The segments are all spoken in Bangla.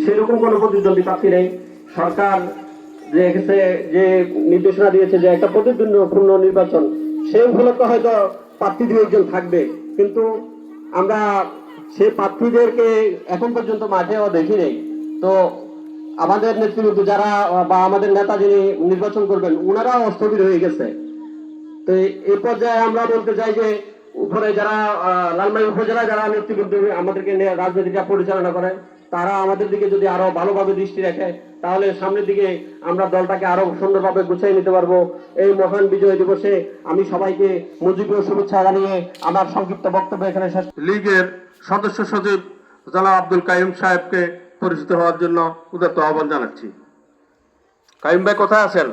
সেরকম কোনো প্রতিদ্বন্দ্বী প্রার্থী নেই। সরকার যে নির্দেশনা দিয়েছে যে একটা প্রতিদ্বন্দ্বিপূর্ণ নির্বাচন, সেই উপলক্ষে হয়তো প্রার্থী দু একজন থাকবে, কিন্তু আমরা সেই প্রার্থীদেরকে এখন পর্যন্ত মাঠেও দেখি নেই। তো আমাদের নেতৃবৃন্দ যারা বা আমাদের নেতা যিনি নির্বাচন করবেন, ওনারাও স্থবির হয়ে গেছে। তো এই পর্যায়ে আমরা বলতে চাই যে উপরে যারা লালমাই উপজেলায় যারা নেতৃবৃন্দ আমাদেরকে রাজনীতিটা পরিচালনা করে, তারা আমাদের দিকে যদি আরো ভালোভাবে দৃষ্টি রাখে, তাহলে সামনের দিকে আমরা দলটাকে আরো সুন্দরভাবে গুছিয়ে নিতে পারবো। এই মহান বিজয় দিবসে আমি সবাইকে মুজিবুর শুভেচ্ছা জানিয়ে আমার সংক্ষিপ্ত বক্তব্য এখানে শেষ। লীগের সদস্য সচিব জনাব আব্দুল কাইম সাহেবকে পরিচিত হওয়ার জন্য উদাত্ত আহ্বান জানাচ্ছি। কাইম ভাই কোথায় আছেন?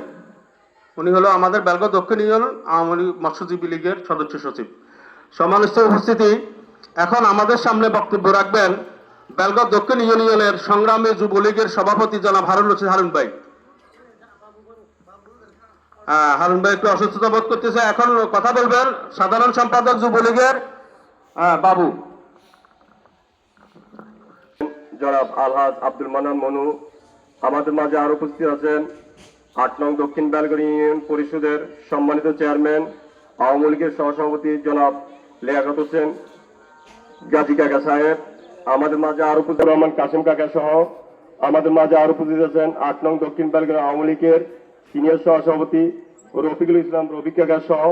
উনি হলো আমাদের বেলগাঁও দক্ষিণ ইউনিয়ন আওয়ামী লীগ মৎস্যজীবী লীগের সদস্য সচিব। সম্মানিত উপস্থিতি, এখন আমাদের সামনে বক্তব্য রাখবেন বেলগাঁও দক্ষিণ ইউনিয়নের সংগ্রামী যুবলীগের সভাপতি জনাব হারুন রশিদ হারুন ভাই। হারুন ভাই একটু অসুস্থতা বোধ করতেছে, এখন কথা বলবেন সাধারণ সম্পাদক যুবলীগের বাবু জনাব আলহাজ আব্দুল মান্নান মনু। আমাদের মাঝে আরো উপস্থিত আছেন ৮ নং দক্ষিণ বেলগাঁও ইউনিয়ন পরিষদের সম্মানিত চেয়ারম্যান আওয়ামী লীগের সহসভাপতি জনাব লিয়াকত হোসেন গাজী কাকা সাহেব। আমাদের মাঝে আরো উপস্থিত রহমান কাসিম কাকা সহ আমাদের মাঝে আরো উপস্থিত আছেন ৮ নং দক্ষিণ বেলগাঁও আওয়ামী লীগের সিনিয়র সহসভাপতি রফিকুল ইসলাম রফিক কাকা সহ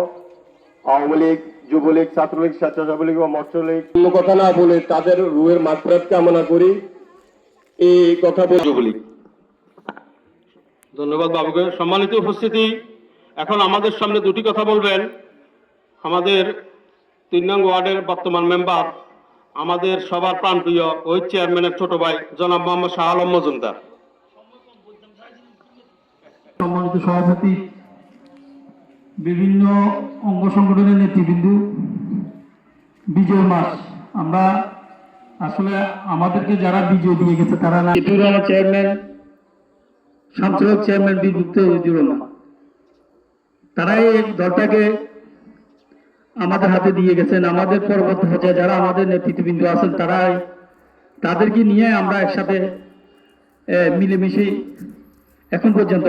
আওয়ামী লীগ, যুবলীগ, ছাত্রলীগ, স্বেচ্ছাসেবক লীগ ও মৎস্যলীগ। কোনো কথা না বলে তাদের রুহের মাগফিরাত কামনা করি। এই কথা বলে যুবলীগ। ধন্যবাদ বাবুকে। সম্মানিত উপস্থিতি, এখন আমাদের সামনে দুটি কথা বলবেন আমাদের ৩ নং ওয়ার্ডের বর্তমান মেম্বার, আমাদের সবার প্রাণপ্রিয় ওই চেয়ারম্যানের ছোট ভাই জনাব মোহাম্মদ শাহ আলম মজুমদার। সম্মানিত সভাপতি, বিভিন্ন অঙ্গ সংগঠনের নেতৃবৃন্দ, বিজয় মাস আমরা আসলে আমাদেরকে যারা বিজয় দিয়ে গেছে তারা না, চেয়ারম্যান শামসুল চেয়ারম্যান বিভক্ত হয়েছিল না, তারাই এই দলটাকে আমাদের হাতে দিয়ে গেছেন। আমাদের পরবর্তী পর্যায়ে যারা আমাদের নেতৃত্ববৃন্দ আছেন তাদেরকে নিয়ে আমরা একসাথে মিলেমিশে এখন পর্যন্ত